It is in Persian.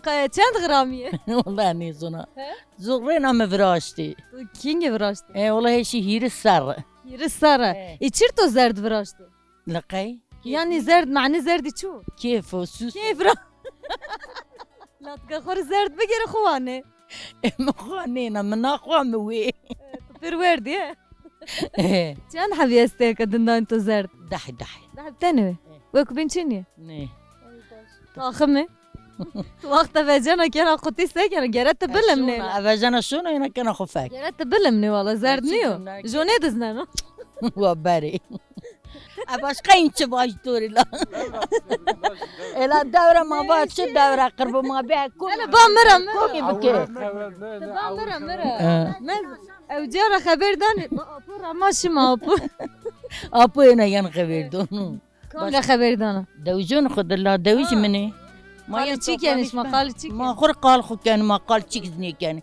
چند غرامیه؟ والله نيزونا زغرين هم فراشتي کینگ براشتی؟ ايه والله هيشي هير السر یه سره ای چیر تو زرد براشتی؟ لقي یعنی زرد معنی زردی چو؟ كيف وسوس کیف را؟ لا تقخور زرد بگیر خوانه مخوانينا من اخوة موي پر وردی ايه چند حبی استه که دندان تو زرد؟ دحي دحي ده بتنوي ويكو بنشيني نه طاخمه وقت فاجانا كان قطي ساكن جرت بلمني افجانا شنو هنا كان خفاك جرت بلمني والله زردنيو جوني دزنا وباري اباش قين باش دوري لا الى الدورة ما بعد شو الدورة قرب ما بها كل انا بامرة كومي بكي مرة او جارة خبر داني بورا ماشي ما ابو هنا ينخبر دونو كم خبر دانا دوجون خد الله دوج مني قال تشيك يعني ما قال تشيك ما خور قال خو كان ما قال تشيك زني كان